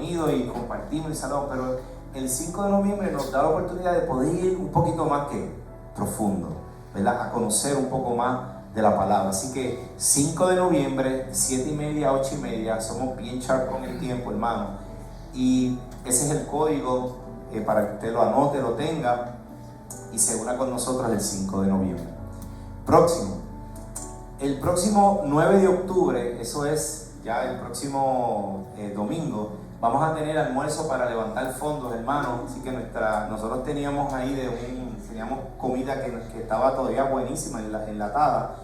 reunidos y compartimos y saludamos, pero el 5 de noviembre nos da la oportunidad de poder ir un poquito más que profundo, ¿verdad? A conocer un poco más de la palabra. Así que 5 de noviembre, 7:30 a 8:30, somos bien sharp con el tiempo, hermano. Y ese es el código para que usted lo anote, lo tenga y se una con nosotros el 5 de noviembre. El próximo 9 de octubre, eso es ya el próximo domingo, vamos a tener almuerzo para levantar fondos, hermanos. Así que nosotros teníamos ahí teníamos comida que estaba todavía buenísima, enlatada,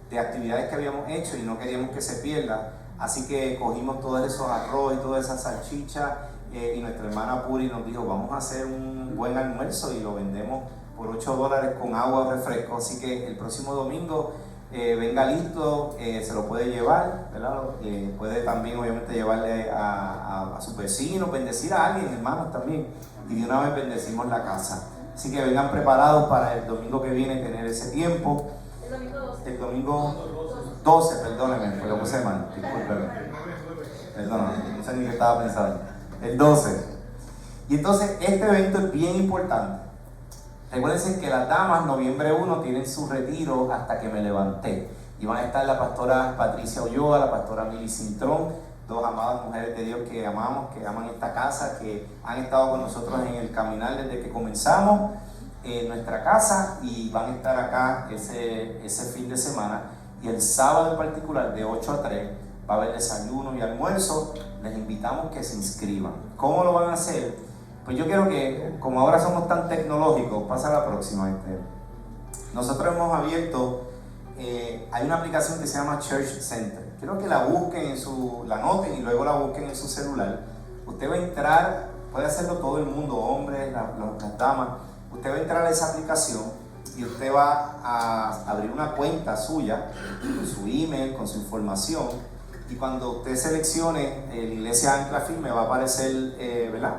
de actividades que habíamos hecho y no queríamos que se pierda. Así que cogimos todos esos arroz y toda esa salchicha y nuestra hermana Puri nos dijo, vamos a hacer un buen almuerzo y lo vendemos por $8 con agua o refresco. Así que el próximo domingo venga listo, se lo puede llevar, ¿verdad? Puede también obviamente llevarle a sus vecinos, bendecir a alguien, hermanos también, y de una vez bendecimos la casa. Así que vengan preparados para el domingo que viene tener ese tiempo. El domingo 12, perdónenme, porque lo puse mal, discúlpenme. Perdóname, no sé ni qué estaba pensando. El 12. Y entonces este evento es bien importante. Recuérdense que las damas, noviembre 1, tienen su retiro hasta que me levanté. Y van a estar la pastora Patricia Ulloa, la pastora Mili Cintrón, dos amadas mujeres de Dios que amamos, que aman esta casa, que han estado con nosotros en el caminar desde que comenzamos nuestra casa, y van a estar acá ese fin de semana. Y el sábado en particular, de 8 a 3, va a haber desayuno y almuerzo. Les invitamos que se inscriban. ¿Cómo lo van a hacer? Pues yo quiero que, como ahora somos tan tecnológicos, pasa a la próxima. Nosotros hemos abierto, hay una aplicación que se llama Church Center. Quiero que la busquen, la anoten y luego la busquen en su celular. Usted va a entrar, puede hacerlo todo el mundo, hombres, las damas. Usted va a entrar a esa aplicación y usted va a abrir una cuenta suya, con su email, con su información. Y cuando usted seleccione la iglesia Ancla Firme, va a aparecer, ¿verdad?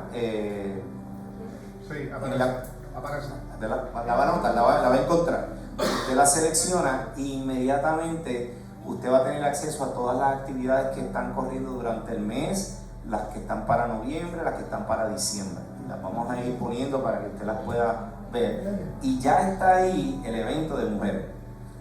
Sí, aparece. La va a notar, la va a encontrar. Usted la selecciona e inmediatamente usted va a tener acceso a todas las actividades que están corriendo durante el mes, las que están para noviembre, las que están para diciembre. Las vamos a ir poniendo para que usted las pueda ver. Y ya está ahí el evento de mujeres.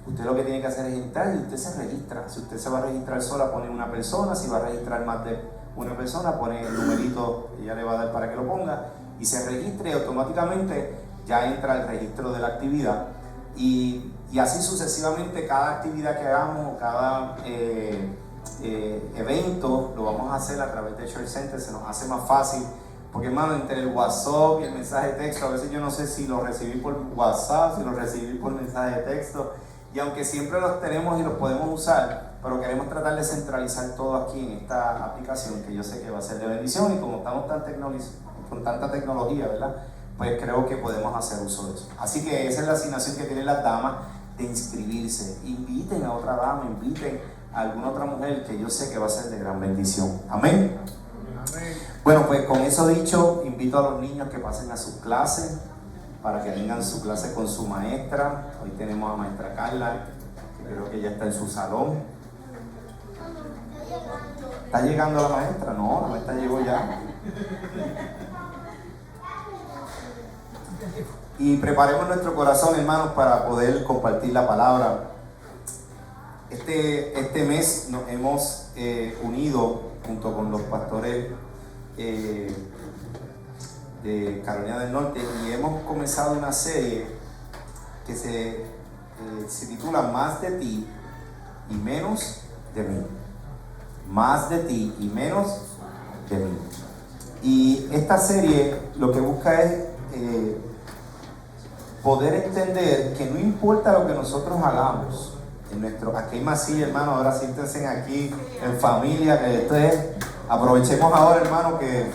Usted lo que tiene que hacer es entrar y usted se registra. Si usted se va a registrar sola, pone una persona. Si va a registrar más de una persona, pone el numerito que ella le va a dar para que lo ponga y se registre, y automáticamente ya entra el registro de la actividad. Y así sucesivamente, cada actividad que hagamos, cada evento, lo vamos a hacer a través de Church Center. Se nos hace más fácil, porque hermano, entre el WhatsApp y el mensaje de texto, a veces yo no sé si lo recibí por WhatsApp, si lo recibí por mensaje de texto. Y aunque siempre los tenemos y los podemos usar, pero queremos tratar de centralizar todo aquí en esta aplicación, que yo sé que va a ser de bendición. Y como estamos con tanta tecnología, ¿verdad? Pues creo que podemos hacer uso de eso. Así que esa es la asignación que tienen las damas, de inscribirse. Inviten a otra dama, inviten a alguna otra mujer, que yo sé que va a ser de gran bendición. Amén. Amén. Bueno, pues con eso dicho, invito a los niños que pasen a sus clases, para que tengan su clase con su maestra. Hoy tenemos a maestra Carla, que creo que ya está en su salón. ¿Está llegando la maestra? No, la maestra llegó ya. Y preparemos nuestro corazón, hermanos, para poder compartir la palabra. Este mes nos hemos unido junto con los pastores de Carolina del Norte, y hemos comenzado una serie que se titula Más de ti y menos de mí. Más de ti y menos de mí. Y esta serie lo que busca es poder entender que no importa lo que nosotros hagamos aquí hay más sillas, hermano. Ahora siéntense aquí en familia, que aprovechemos ahora, hermano, que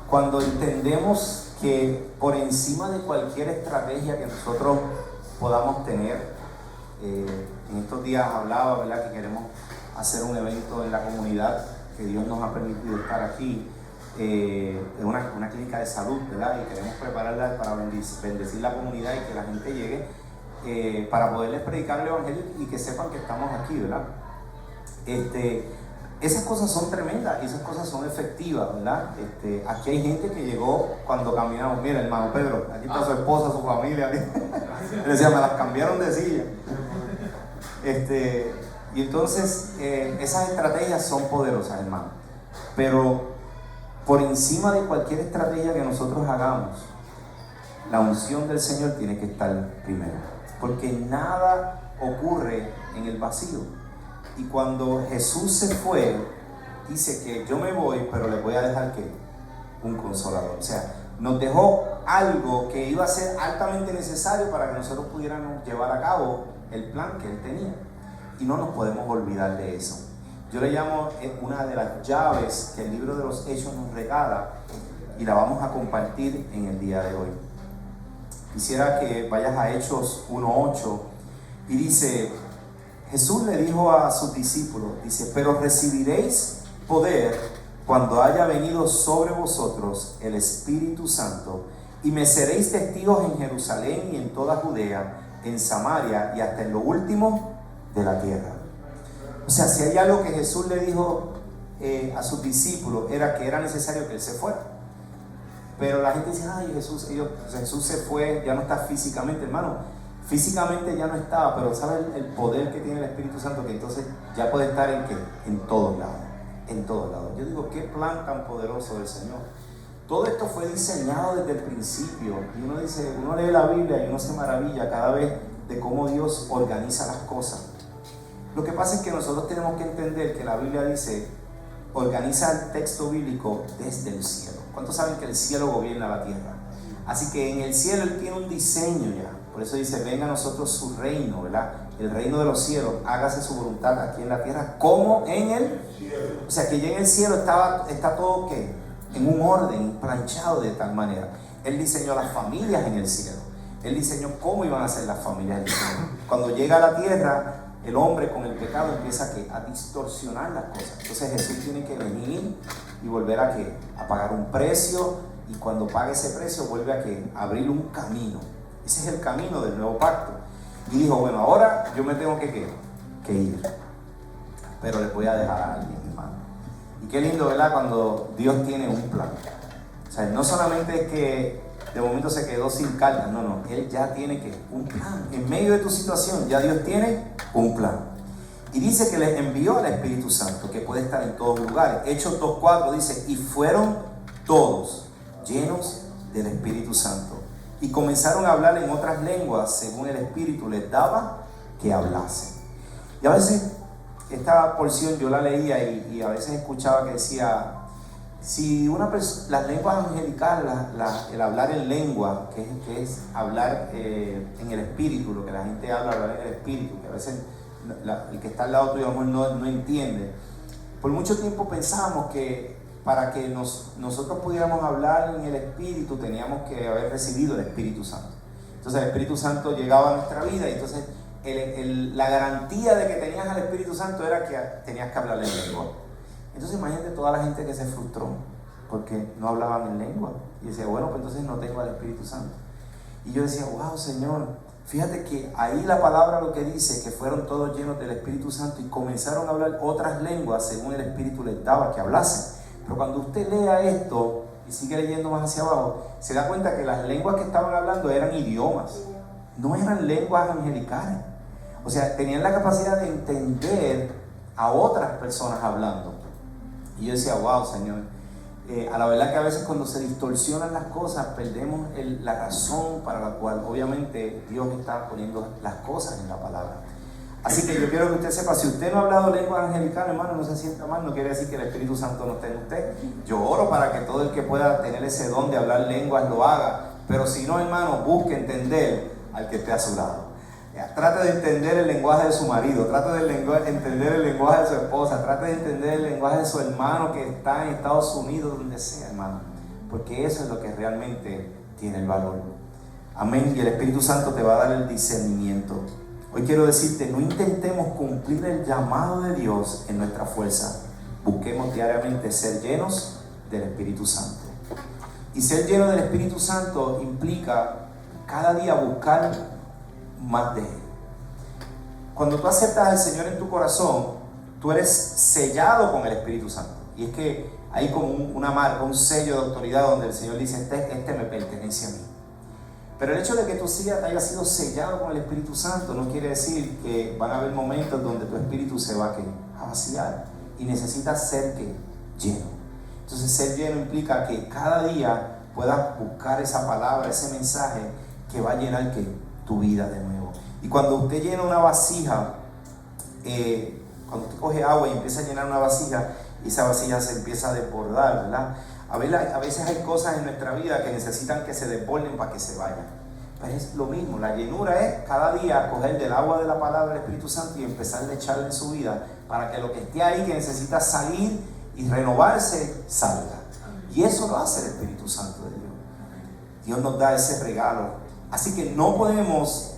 cuando entendemos que por encima de cualquier estrategia que nosotros podamos tener, en estos días hablaba, ¿verdad?, que queremos hacer un evento en la comunidad, que Dios nos ha permitido estar aquí, una clínica de salud, ¿verdad? Y queremos prepararla para bendecir la comunidad y que la gente llegue para poderles predicar el evangelio y que sepan que estamos aquí, ¿verdad? Esas cosas son tremendas y esas cosas son efectivas, ¿verdad? Aquí hay gente que llegó cuando caminamos. Mira, hermano Pedro, aquí está su esposa, su familia. Le decía, me las cambiaron de silla. Y entonces, esas estrategias son poderosas, hermano. Pero por encima de cualquier estrategia que nosotros hagamos, la unción del Señor tiene que estar primero. Porque nada ocurre en el vacío. Y cuando Jesús se fue, dice que yo me voy, pero le voy a dejar ¿qué? Un consolador. O sea, nos dejó algo que iba a ser altamente necesario para que nosotros pudiéramos llevar a cabo el plan que Él tenía. Y no nos podemos olvidar de eso. Yo le llamo una de las llaves que el libro de los Hechos nos regala y la vamos a compartir en el día de hoy. Quisiera que vayas a Hechos 1:8 y dice: Jesús le dijo a sus discípulos, dice, pero recibiréis poder cuando haya venido sobre vosotros el Espíritu Santo y me seréis testigos en Jerusalén y en toda Judea, en Samaria y hasta en lo último de la tierra. O sea, si hay algo que Jesús le dijo a sus discípulos, era que era necesario que Él se fuera. Pero la gente dice, ay, Jesús se fue, ya no está físicamente, hermano. Físicamente ya no estaba, pero ¿sabes el poder que tiene el Espíritu Santo? Que entonces ya puede estar en ¿qué? En todos lados, en todos lados. Yo digo, qué plan tan poderoso del Señor. Todo esto fue diseñado desde el principio. Y uno dice, uno lee la Biblia y uno se maravilla cada vez de cómo Dios organiza las cosas. Lo que pasa es que nosotros tenemos que entender que la Biblia dice, organiza el texto bíblico desde el cielo. ¿Cuántos saben que el cielo gobierna la tierra? Así que en el cielo Él tiene un diseño ya. Por eso dice, venga a nosotros su reino, ¿verdad? El reino de los cielos, hágase su voluntad aquí en la tierra como en el cielo. O sea que ya en el cielo está todo ¿qué? En un orden, planchado de tal manera. Él diseñó las familias en el cielo. Él diseñó cómo iban a ser las familias en el cielo. Cuando llega a la tierra, el hombre con el pecado empieza a distorsionar las cosas. Entonces Jesús tiene que venir y volver a pagar un precio, y cuando pague ese precio vuelve a abrir un camino. Ese es el camino del nuevo pacto. Y dijo, bueno, ahora yo me tengo que ir. Pero les voy a dejar a alguien, hermano. Y qué lindo, ¿verdad? Cuando Dios tiene un plan. O sea, no solamente es que de momento se quedó sin carga, no. Él ya tiene un plan. En medio de tu situación, ya Dios tiene un plan. Y dice que les envió al Espíritu Santo, que puede estar en todos lugares. Hechos 2:4 dice, y fueron todos llenos del Espíritu Santo. Y comenzaron a hablar en otras lenguas según el Espíritu les daba que hablasen. Y a veces esta porción yo la leía y a veces escuchaba que decía, si las lenguas angelicales, el hablar en lengua, que es hablar en el Espíritu, lo que la gente hablar en el Espíritu, que a veces el que está al lado tuyo no entiende. Por mucho tiempo pensábamos que para que nosotros pudiéramos hablar en el Espíritu, teníamos que haber recibido el Espíritu Santo. Entonces el Espíritu Santo llegaba a nuestra vida y entonces la garantía de que tenías al Espíritu Santo era que tenías que hablar en lengua. Entonces imagínate toda la gente que se frustró porque no hablaban en lengua. Y decía, bueno, pues entonces no tengo al Espíritu Santo. Y yo decía, wow, Señor, fíjate que ahí la palabra lo que dice, que fueron todos llenos del Espíritu Santo y comenzaron a hablar otras lenguas según el Espíritu les daba que hablasen. Pero cuando usted lea esto y sigue leyendo más hacia abajo, se da cuenta que las lenguas que estaban hablando eran idiomas, no eran lenguas angelicales. O sea, tenían la capacidad de entender a otras personas hablando. Y yo decía, wow, Señor, a la verdad que a veces cuando se distorsionan las cosas, perdemos la razón para la cual obviamente Dios está poniendo las cosas en la palabra. Así que yo quiero que usted sepa, si usted no ha hablado lenguas angelicales, hermano, no se sienta mal, no quiere decir que el Espíritu Santo no esté en usted. Yo oro para que todo el que pueda tener ese don de hablar lenguas lo haga, pero si no, hermano, busque entender al que esté a su lado. Trate de entender el lenguaje de su marido, trate de entender el lenguaje de su esposa, trate de entender el lenguaje de su hermano que está en Estados Unidos, donde sea, hermano, porque eso es lo que realmente tiene el valor. Amén. Y el Espíritu Santo te va a dar el discernimiento. Hoy quiero decirte, no intentemos cumplir el llamado de Dios en nuestra fuerza. Busquemos diariamente ser llenos del Espíritu Santo. Y ser lleno del Espíritu Santo implica cada día buscar más de Él. Cuando tú aceptas al Señor en tu corazón, tú eres sellado con el Espíritu Santo. Y es que hay como una marca, un sello de autoridad donde el Señor dice, este me pertenece a mí. Pero el hecho de que tú hayas sido sellado con el Espíritu Santo no quiere decir que van a haber momentos donde tu espíritu se va a vaciar y necesitas ser lleno. Entonces ser lleno implica que cada día puedas buscar esa palabra, ese mensaje que va a llenar tu vida de nuevo. Y cuando usted llena una vasija, cuando usted coge agua y empieza a llenar una vasija, esa vasija se empieza a desbordar, ¿verdad? A veces hay cosas en nuestra vida que necesitan que se desborden para que se vayan. Pero es lo mismo, la llenura es cada día coger del agua de la palabra del Espíritu Santo y empezar a echarle en su vida para que lo que esté ahí, que necesita salir y renovarse, salga. Y eso lo hace el Espíritu Santo de Dios. Dios nos da ese regalo. Así que no podemos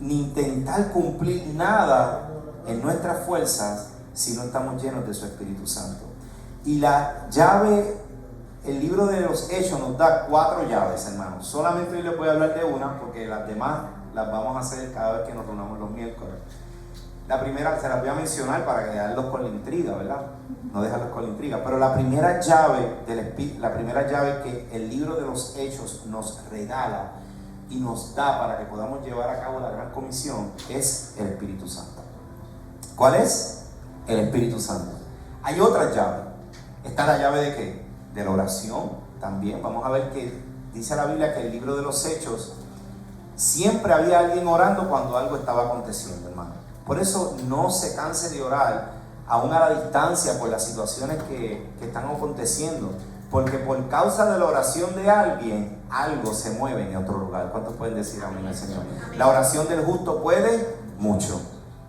ni intentar cumplir nada en nuestras fuerzas si no estamos llenos de su Espíritu Santo. Y la llave, el libro de los Hechos nos da 4 llaves, hermanos. Solamente hoy les voy a hablar de una, porque las demás las vamos a hacer cada vez que nos reunamos los miércoles. La primera se las voy a mencionar para dejarlos con la intriga, ¿verdad? No dejarlos con la intriga. Pero la primera llave que el libro de los Hechos nos regala y nos da para que podamos llevar a cabo la gran comisión es el Espíritu Santo. ¿Cuál es? El Espíritu Santo. Hay otra llave. Está la llave de ¿qué? De la oración también. Vamos a ver que dice la Biblia que el libro de los Hechos siempre había alguien orando cuando algo estaba aconteciendo, hermano. Por eso no se canse de orar aún a la distancia por las situaciones que están aconteciendo, porque por causa de la oración de alguien algo se mueve en otro lugar. ¿Cuántos pueden decir amén al Señor? La oración del justo puede mucho.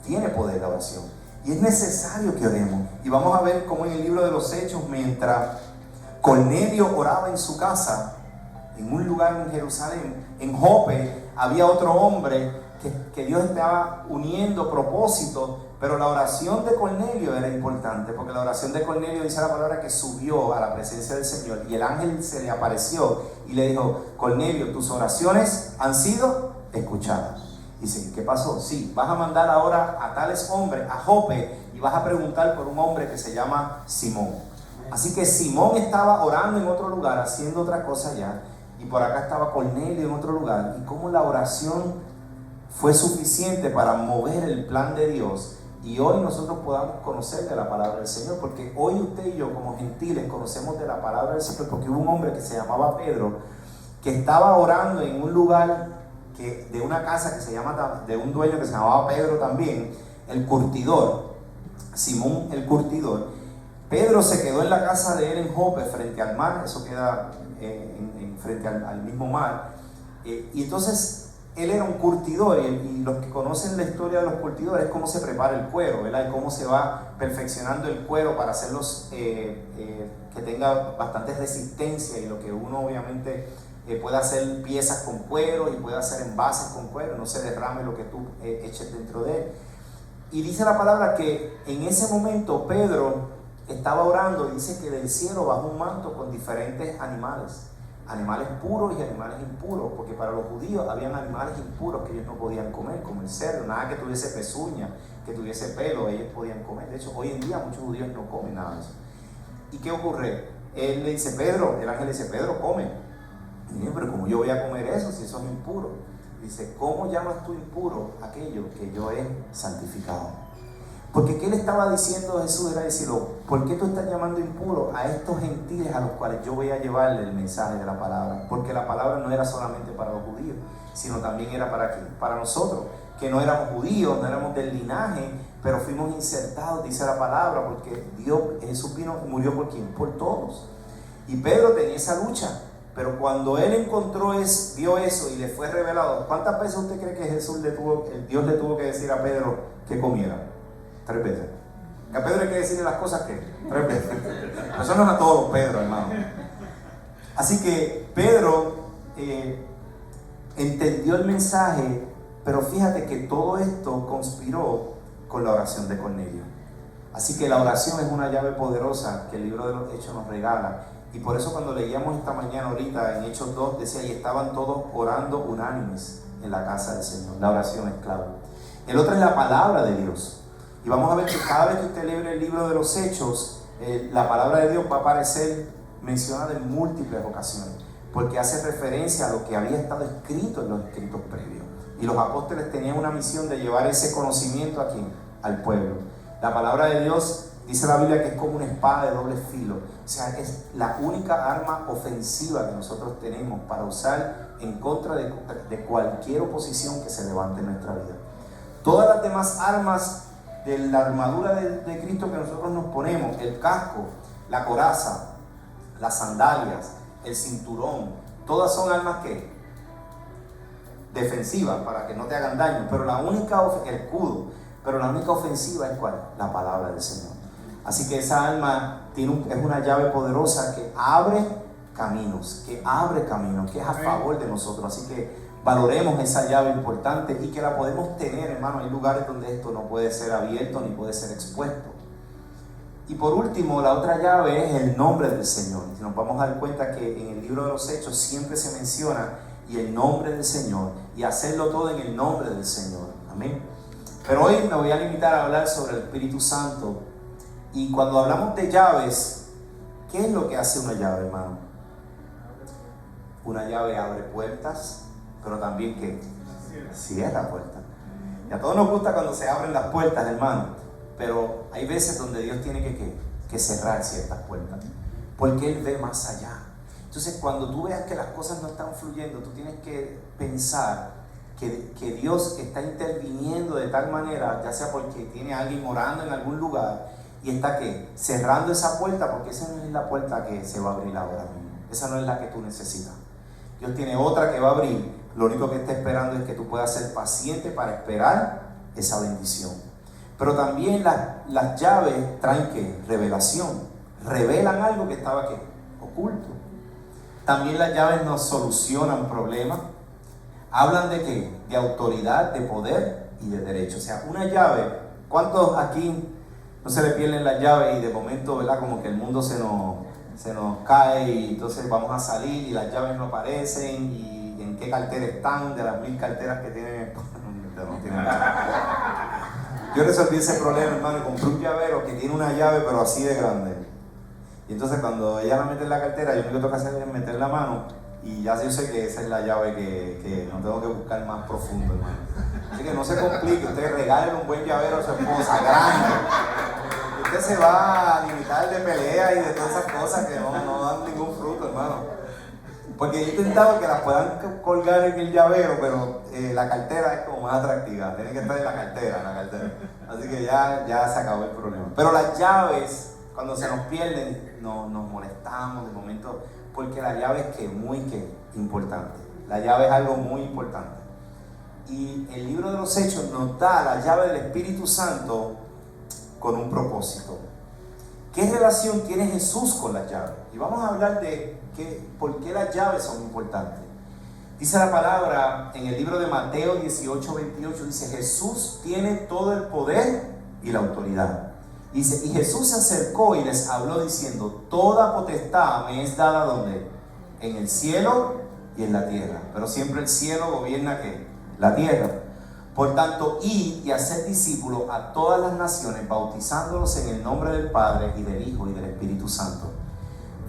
Tiene poder la oración y es necesario que oremos. Y vamos a ver cómo en el libro de los Hechos, mientras Cornelio oraba en su casa, en un lugar en Jerusalén, en Jope, había otro hombre que Dios estaba uniendo propósitos, pero la oración de Cornelio era importante, porque la oración de Cornelio dice la palabra que subió a la presencia del Señor y el ángel se le apareció y le dijo: Cornelio, tus oraciones han sido escuchadas. Dice, ¿qué pasó? Sí, vas a mandar ahora a tales hombres a Jope y vas a preguntar por un hombre que se llama Simón. Así que Simón estaba orando en otro lugar, haciendo otra cosa allá, y por acá estaba Cornelio en otro lugar. Y cómo la oración fue suficiente para mover el plan de Dios y hoy nosotros podamos conocer de la palabra del Señor, porque hoy usted y yo como gentiles conocemos de la palabra del Señor porque hubo un hombre que se llamaba Pedro que estaba orando en un lugar de una casa que se llama, de un dueño que se llamaba Pedro también, el curtidor, Simón el curtidor. Pedro se quedó en la casa de él en Jope, frente al mar, eso queda frente al mismo mar, y entonces él era un curtidor, y los que conocen la historia de los curtidores es cómo se prepara el cuero, ¿verdad? Y cómo se va perfeccionando el cuero para hacerlos que tenga bastante resistencia, y lo que uno obviamente puede hacer piezas con cuero y puede hacer envases con cuero, no se derrame lo que tú eches dentro de él. Y dice la palabra que en ese momento Pedro estaba orando y dice que del cielo bajó un manto con diferentes animales puros y animales impuros, porque para los judíos habían animales impuros que ellos no podían comer, como el cerdo, nada que tuviese pezuña, que tuviese pelo, ellos podían comer. De hecho, hoy en día muchos judíos no comen nada de eso. ¿Y qué ocurre? Él le dice, Pedro, el ángel le dice, Pedro, come. Y dice, pero ¿cómo yo voy a comer eso si eso es impuro? Dice, ¿cómo llamas tú impuro aquello que yo he santificado? Porque ¿qué le estaba diciendo Jesús? Era decirlo, ¿por qué tú estás llamando impuro a estos gentiles a los cuales yo voy a llevarle el mensaje de la palabra? Porque la palabra no era solamente para los judíos, sino también era para ¿quién? Para nosotros, que no éramos judíos, no éramos del linaje, pero fuimos insertados, dice la palabra, porque Jesús vino y murió ¿por quién? Por todos. Y Pedro tenía esa lucha, pero cuando él vio eso y le fue revelado, ¿cuántas veces usted cree que Dios le tuvo que decir a Pedro que comiera? 3 veces. A Pedro hay que decirle las cosas que 3 veces. Eso no es a todos Pedro, hermano. Así que Pedro entendió el mensaje, pero fíjate que todo esto conspiró con la oración de Cornelio. Así que la oración es una llave poderosa que el libro de los Hechos nos regala. Y por eso cuando leíamos esta mañana ahorita en Hechos 2, decía, y estaban todos orando unánimes en la casa del Señor. La oración es clave. El otro es la palabra de Dios. Y vamos a ver que cada vez que usted lee el libro de los Hechos, la palabra de Dios va a aparecer mencionada en múltiples ocasiones, porque hace referencia a lo que había estado escrito en los escritos previos. Y los apóstoles tenían una misión de llevar ese conocimiento aquí al pueblo. La palabra de Dios, dice la Biblia, que es como una espada de doble filo. O sea, es la única arma ofensiva que nosotros tenemos para usar en contra de cualquier oposición que se levante en nuestra vida. Todas las demás armas de la armadura de Cristo que nosotros nos ponemos, el casco, la coraza, las sandalias, el cinturón, todas son armas que defensivas para que no te hagan daño, pero la única, el escudo, pero la única ofensiva es ¿cuál? La palabra del Señor. Así que esa arma es una llave poderosa que abre caminos, que es a favor de nosotros. Así que valoremos esa llave importante y que la podemos tener, hermano. Hay lugares donde esto no puede ser abierto ni puede ser expuesto. Y por último, la otra llave es el nombre del Señor. Si nos vamos a dar cuenta que en el libro de los Hechos siempre se menciona y el nombre del Señor, y hacerlo todo en el nombre del Señor. Amén. Pero hoy me voy a limitar a hablar sobre el Espíritu Santo. Y cuando hablamos de llaves, ¿qué es lo que hace una llave, hermano? Una llave abre puertas, pero también ¿qué? Cierra puertas. Y a todos nos gusta cuando se abren las puertas, hermano, pero hay veces donde Dios tiene que cerrar ciertas puertas, porque Él ve más allá. Entonces, cuando tú veas que las cosas no están fluyendo, tú tienes que pensar que Dios está interviniendo de tal manera, ya sea porque tiene a alguien orando en algún lugar y está cerrando esa puerta, porque esa no es la puerta que se va a abrir ahora mismo. Esa no es la que tú necesitas. Dios tiene otra que va a abrir. Lo único que está esperando es que tú puedas ser paciente para esperar esa bendición. Pero también las llaves traen ¿qué? Revelación. Revelan algo que estaba ¿qué? Oculto. También las llaves nos solucionan problemas. Hablan de ¿qué? De autoridad, de poder y de derecho. O sea, una llave. ¿Cuántos aquí no se le pierden las llaves y de momento, ¿verdad? Como que el mundo se nos cae y entonces vamos a salir y las llaves no aparecen y en qué cartera están de las 1000 carteras que tiene. Yo resolví ese problema, hermano, y compré un llavero que tiene una llave pero así de grande. Y entonces cuando ella la mete en la cartera, yo lo único que tengo que hacer es meter la mano y ya yo sé que esa es la llave que no tengo que buscar más profundo, hermano. Así que no se complique, usted regale un buen llavero a su esposa, grande. Usted se va a limitar de pelea y de todas esas cosas que no dan ningún fruto, hermano. Porque he intentado que las puedan colgar en el llavero, pero la cartera es como más atractiva. Tiene que estar en la cartera. Así que ya se acabó el problema. Pero las llaves, cuando se nos pierden, nos molestamos de momento, porque la llave es muy importante. La llave es algo muy importante. Y el libro de los Hechos nos da la llave del Espíritu Santo con un propósito. ¿Qué relación tiene Jesús con las llaves? Y vamos a hablar de por qué las llaves son importantes. Dice la palabra en el libro de Mateo 18:28, dice: Jesús tiene todo el poder y la autoridad. Dice, y Jesús se acercó y les habló diciendo: toda potestad me es dada ¿dónde? En el cielo y en la tierra. Pero siempre el cielo gobierna ¿qué? La tierra. Por tanto, id y haced discípulos a todas las naciones, bautizándolos en el nombre del Padre y del Hijo y del Espíritu Santo,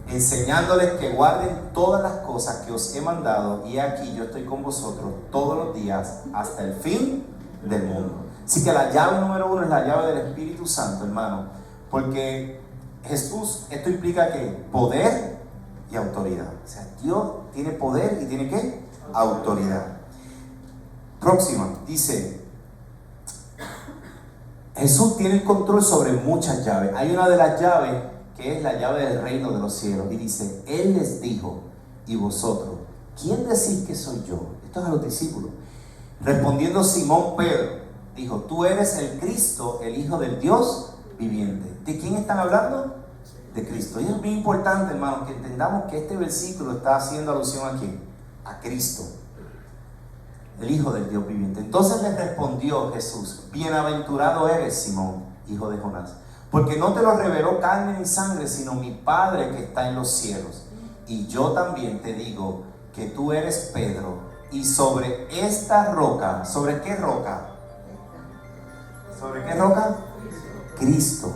enseñándoles que guarden todas las cosas que os he mandado, y aquí yo estoy con vosotros todos los días hasta el fin del mundo. Así que la llave número 1 es la llave del Espíritu Santo, hermano, porque Jesús, esto implica que poder y autoridad. O sea, Dios tiene poder y tiene ¿qué? Autoridad. Próxima, dice: Jesús tiene el control sobre muchas llaves. Hay una de las llaves que es la llave del reino de los cielos, y dice: Él les dijo: ¿y vosotros quién decís que soy yo? Esto es a los discípulos. Respondiendo Simón Pedro, dijo: tú eres el Cristo, el Hijo del Dios viviente. ¿De quién están hablando? De Cristo. Y es bien importante, hermano, que entendamos que este versículo está haciendo alusión ¿a quién? A Cristo, el Hijo del Dios viviente. Entonces les respondió Jesús: bienaventurado eres, Simón, hijo de Jonás, Porque no te lo reveló carne ni sangre, sino mi Padre que está en los cielos. Y yo también te digo que tú eres Pedro, y sobre esta roca, ¿sobre qué roca? ¿Sobre qué roca? Cristo.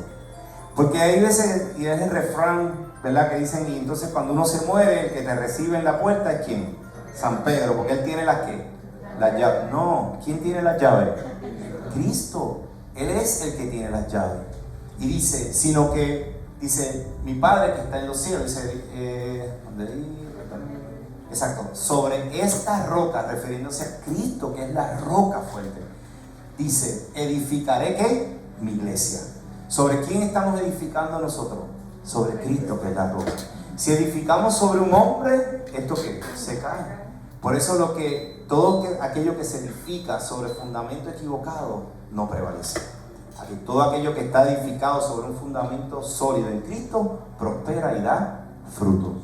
Porque hay veces, y es el refrán, ¿verdad? Que dicen, y entonces cuando uno se muere, el que te recibe en la puerta es ¿quién? San Pedro, porque él tiene las ¿qué? Las llaves. No, ¿quién tiene las llaves? Cristo. Él es el que tiene las llaves. Y dice, sino que, dice, mi Padre que está en los cielos, dice, exacto, sobre esta roca, refiriéndose a Cristo, que es la roca fuerte, dice, edificaré ¿qué? Mi iglesia. ¿Sobre quién estamos edificando nosotros? Sobre Cristo, que es la roca. Si edificamos sobre un hombre, ¿esto qué? Se cae. Por eso todo aquello que se edifica sobre fundamento equivocado no prevalece. Todo aquello que está edificado sobre un fundamento sólido en Cristo prospera y da fruto.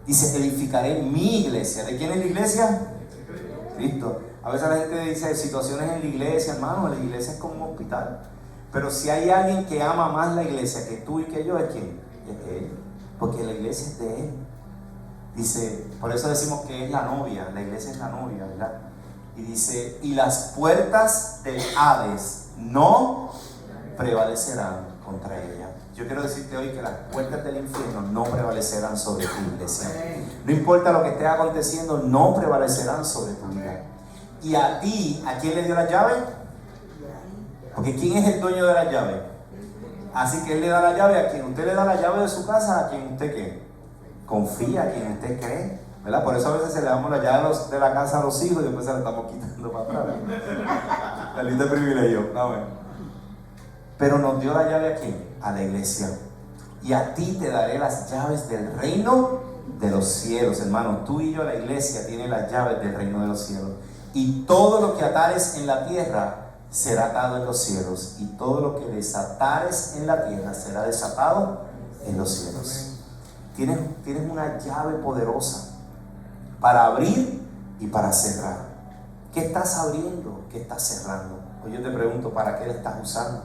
Dice, edificaré mi iglesia. ¿De quién es la iglesia? Cristo. A veces la gente dice situaciones en la iglesia, hermano, la iglesia es como un hospital. Pero si hay alguien que ama más la iglesia que tú y que yo, ¿es quién? Es Él. Porque la iglesia es de Él. Dice, por eso decimos que es la novia, la iglesia es la novia, ¿verdad? Y dice, y las puertas del Hades no prevalecerán contra ella. Yo quiero decirte hoy que las puertas del infierno no prevalecerán sobre tu iglesia. No importa lo que esté aconteciendo, no prevalecerán sobre tu vida. Y a ti, ¿a quién le dio la llave? Porque ¿quién es el dueño de la llave? Así que Él le da la llave a quien usted le da la llave de su casa, a quien usted ¿qué? Confía, a quien usted cree, ¿verdad? Por eso a veces se le damos la llave de la casa a los hijos y después se la estamos quitando para atrás. La lista de privilegio, no, pero nos dio la llave a quién? A la iglesia. Y a ti te daré las llaves del reino de los cielos, hermano. Tú y yo, la iglesia, tiene las llaves del reino de los cielos. Y todo lo que atares en la tierra será atado en los cielos, y todo lo que desatares en la tierra será desatado en los cielos. Tienes una llave poderosa para abrir y para cerrar. ¿Qué estás abriendo? ¿Qué estás cerrando? O yo te pregunto, ¿para qué la estás usando?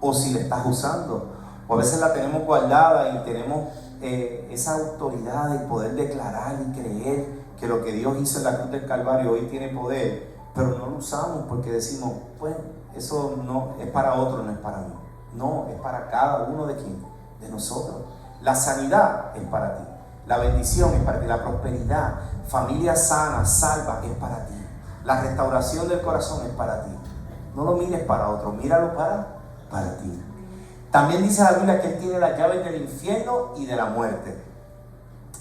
O si la estás usando, o a veces la tenemos guardada y tenemos esa autoridad de poder declarar y creer que lo que Dios hizo en la cruz del Calvario hoy tiene poder, pero no lo usamos porque decimos, bueno, eso no es para otro, no es para mí. No, es para cada uno de quién, de nosotros. La sanidad es para ti, la bendición es para ti, la prosperidad, familia sana, salva, es para ti. La restauración del corazón es para ti. No lo mires para otro, míralo para ti. También dice la Biblia que Él tiene las llaves del infierno y de la muerte.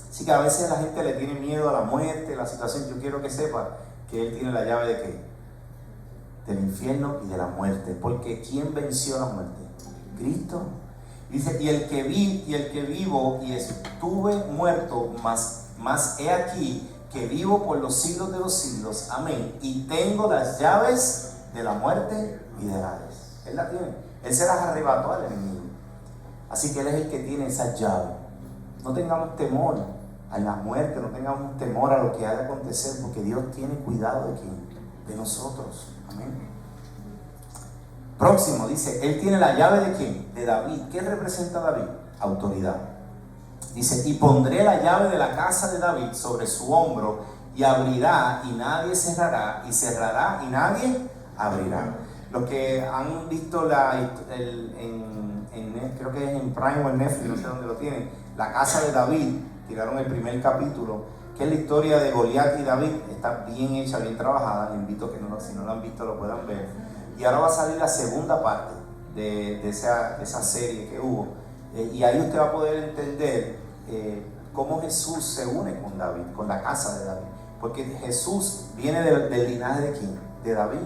Así que a veces la gente le tiene miedo a la muerte, la situación. Yo quiero que sepa que Él tiene la llave de ¿qué? Del infierno y de la muerte. Porque ¿quién venció la muerte? Cristo. Dice, y el que vivo y estuve muerto, mas he aquí que vivo por los siglos de los siglos. Amén. Y tengo las llaves de la muerte y del Hades. Él la tiene. Él se las arrebató al enemigo. Así que Él es el que tiene esas llaves. No tengamos temor a la muerte, no tengamos temor a lo que haya de acontecer, porque Dios tiene cuidado de quién, de nosotros. Amén. Próximo, dice, Él tiene la llave de quién, de David. ¿Qué representa David? Autoridad. Dice, y pondré la llave de la casa de David sobre su hombro, y abrirá y nadie cerrará, y cerrará y nadie abrirá. Los que han visto creo que es en Prime o en Netflix, no sé dónde lo tienen, la casa de David, tiraron el primer capítulo, que es la historia de Goliat y David. Está bien hecha, bien trabajada. Les invito a que si no lo han visto lo puedan ver. Y ahora va a salir la segunda parte de esa serie que hubo. Y ahí usted va a poder entender cómo Jesús se une con David, con la casa de David. Porque Jesús viene del linaje de ¿quién? De David.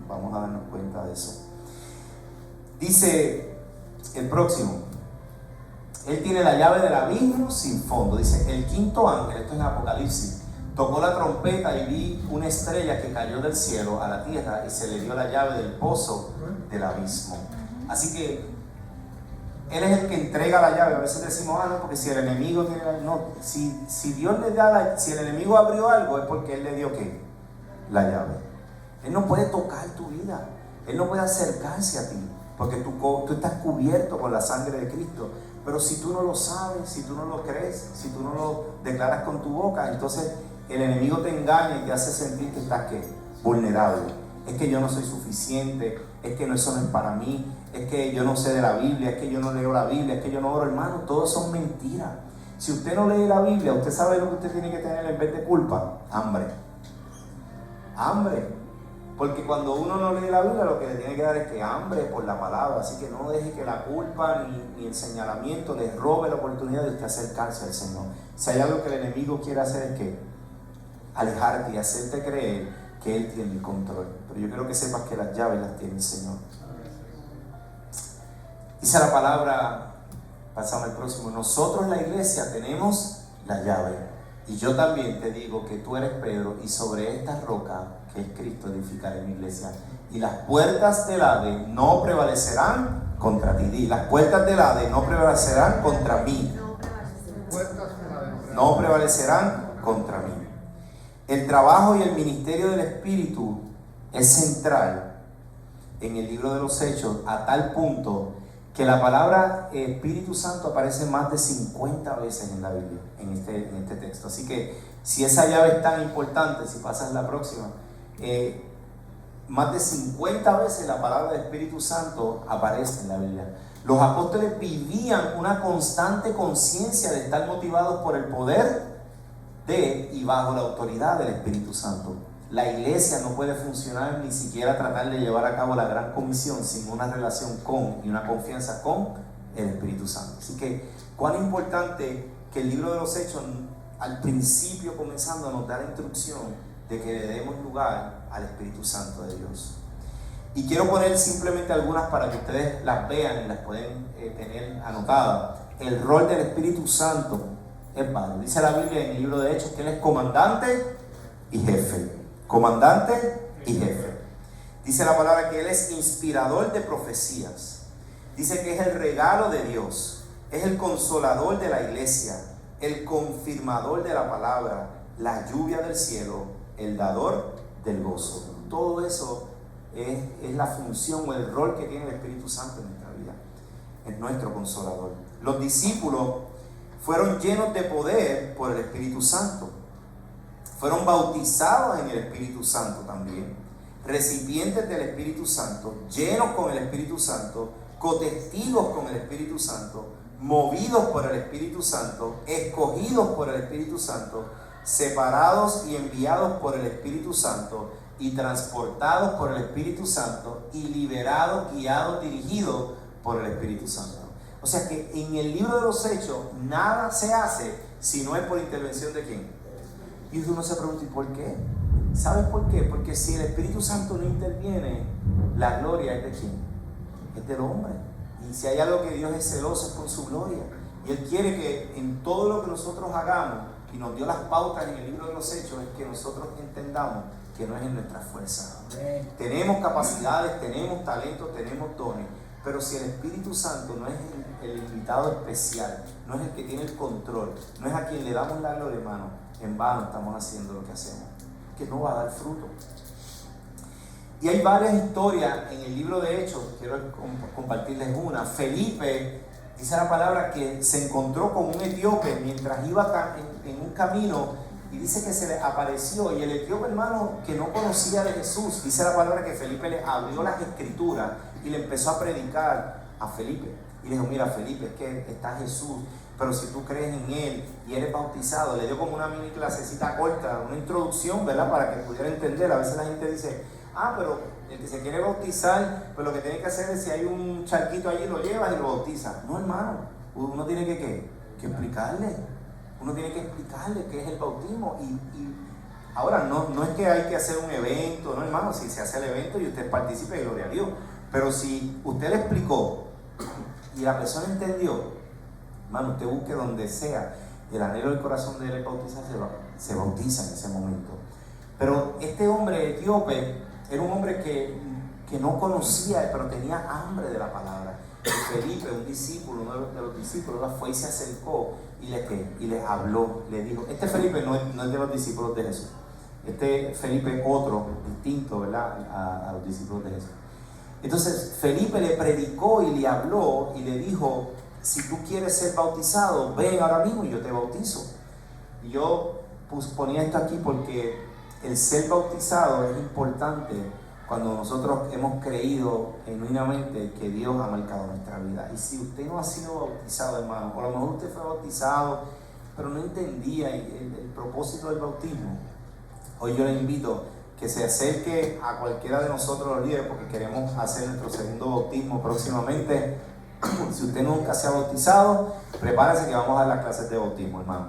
Vamos a darnos cuenta de eso. Dice el próximo, Él tiene la llave del abismo sin fondo. Dice, el quinto ángel, esto es en Apocalipsis, tocó la trompeta y vi una estrella que cayó del cielo a la tierra y se le dio la llave del pozo del abismo. Así que Él es el que entrega la llave. A veces decimos, no, porque si el enemigo tiene la... No, si Dios le da si el enemigo abrió algo es porque Él le dio ¿qué? La llave. Él no puede tocar tu vida. Él no puede acercarse a ti. porque tú estás cubierto con la sangre de Cristo. Pero si tú no lo sabes, si tú no lo crees, si tú no lo declaras con tu boca, entonces el enemigo te engaña y te hace sentir que estás ¿qué? Vulnerable. Es que yo no soy suficiente, es que eso no es para mí, es que yo no sé de la Biblia, es que yo no leo la Biblia, es que yo no oro. Hermano, todo son mentiras. Si usted no lee la Biblia, usted sabe lo que usted tiene que tener en vez de culpa: hambre. Hambre. Porque cuando uno no lee la Biblia, lo que le tiene que dar es que hambre por la palabra. Así que no deje que la culpa ni el señalamiento le robe la oportunidad de usted acercarse al Señor. Si hay algo que el enemigo quiere hacer es que alejarte y hacerte creer que Él tiene el control. Pero yo quiero que sepas que las llaves las tiene el Señor. Dice la palabra, pasamos al próximo: nosotros, la iglesia, tenemos la llave. Y yo también te digo que tú eres Pedro, y sobre esta roca, que es Cristo, edificaré mi iglesia, y las puertas del Hades no prevalecerán contra ti. Di: las puertas del Hades no prevalecerán contra mí. No prevalecerán contra mí. El trabajo y el ministerio del Espíritu es central en el libro de los Hechos, a tal punto que la palabra Espíritu Santo aparece más de 50 veces en la Biblia, en este texto. Así que si esa llave es tan importante, si pasas la próxima, más de 50 veces la palabra de Espíritu Santo aparece en la Biblia. Los apóstoles vivían una constante conciencia de estar motivados por el poder de y bajo la autoridad del Espíritu Santo. La iglesia no puede funcionar, ni siquiera tratar de llevar a cabo la gran comisión, sin una relación con y una confianza con el Espíritu Santo. Así que cuán importante que el libro de los Hechos, al principio comenzando, nos da la instrucción de que le demos lugar al Espíritu Santo de Dios. Y quiero poner simplemente algunas para que ustedes las vean y las pueden tener anotadas. El rol del Espíritu Santo es válido. Dice la Biblia en el libro de Hechos que Él es comandante y jefe. Comandante y jefe. Dice la palabra que Él es inspirador de profecías. Dice que es el regalo de Dios. Es el consolador de la iglesia. El confirmador de la palabra. La lluvia del cielo. El dador del gozo. Todo eso es la función o el rol que tiene el Espíritu Santo en nuestra vida. Es nuestro consolador. Los discípulos fueron llenos de poder por el Espíritu Santo. Fueron bautizados en el Espíritu Santo también, recipientes del Espíritu Santo, llenos con el Espíritu Santo, cotestigos con el Espíritu Santo, movidos por el Espíritu Santo, escogidos por el Espíritu Santo, separados y enviados por el Espíritu Santo, y transportados por el Espíritu Santo, y liberados, guiados, dirigidos por el Espíritu Santo. O sea que en el libro de los Hechos nada se hace si no es por intervención de ¿quién? Y uno se pregunta: ¿y por qué? ¿Sabes por qué? Porque si el Espíritu Santo no interviene, la gloria es de ¿quién? Es del hombre. Y si hay algo que Dios es celoso es con su gloria. Y Él quiere que en todo lo que nosotros hagamos, y nos dio las pautas en el libro de los Hechos, es que nosotros entendamos que no es en nuestra fuerza. Tenemos capacidades, tenemos talentos, tenemos dones, pero si el Espíritu Santo no es el invitado especial, no es el que tiene el control, no es a quien le damos la gloria, hermano, en vano estamos haciendo lo que hacemos, que no va a dar fruto. Y hay varias historias en el libro de Hechos, quiero compartirles una. Felipe, dice la palabra que se encontró con un etíope mientras iba en un camino, y dice que se le apareció, y el etíope, hermano, que no conocía de Jesús, dice la palabra que Felipe le abrió las escrituras y le empezó a predicar a Felipe. Y le dijo: mira, Felipe, es que está Jesús, pero si tú crees en Él y eres bautizado. Le dio como una mini clasecita corta, una introducción, ¿verdad? Para que pudiera entender. A veces la gente dice: pero el que se quiere bautizar, pues lo que tiene que hacer es, si hay un charquito allí, lo llevas y lo bautizas. No, hermano, uno tiene que explicarle. Uno tiene que explicarle qué es el bautismo. Y ahora, no es que hay que hacer un evento, no, hermano. Si se hace el evento y usted participe, gloria a Dios. Pero si usted le explicó y la persona entendió, hermano, usted busque donde sea el anhelo del corazón de él bautizarse, se bautiza en ese momento. Pero este hombre etíope era un hombre que no conocía, pero tenía hambre de la palabra. Y Felipe, un discípulo, uno de los discípulos, fue y se acercó y les habló, le dijo. Este Felipe no es de los discípulos de Jesús. Este Felipe, otro, distinto, ¿verdad?, a los discípulos de Jesús. Entonces Felipe le predicó y le habló y le dijo, si tú quieres ser bautizado, ven ahora mismo y yo te bautizo. Y yo ponía esto aquí porque el ser bautizado es importante cuando nosotros hemos creído genuinamente que Dios ha marcado nuestra vida. Y si usted no ha sido bautizado, hermano, o a lo mejor usted fue bautizado, pero no entendía el propósito del bautismo, hoy yo le invito que se acerque a cualquiera de nosotros los líderes, porque queremos hacer nuestro segundo bautismo próximamente. Si usted nunca se ha bautizado, prepárese que vamos a dar las clases de bautismo, hermano,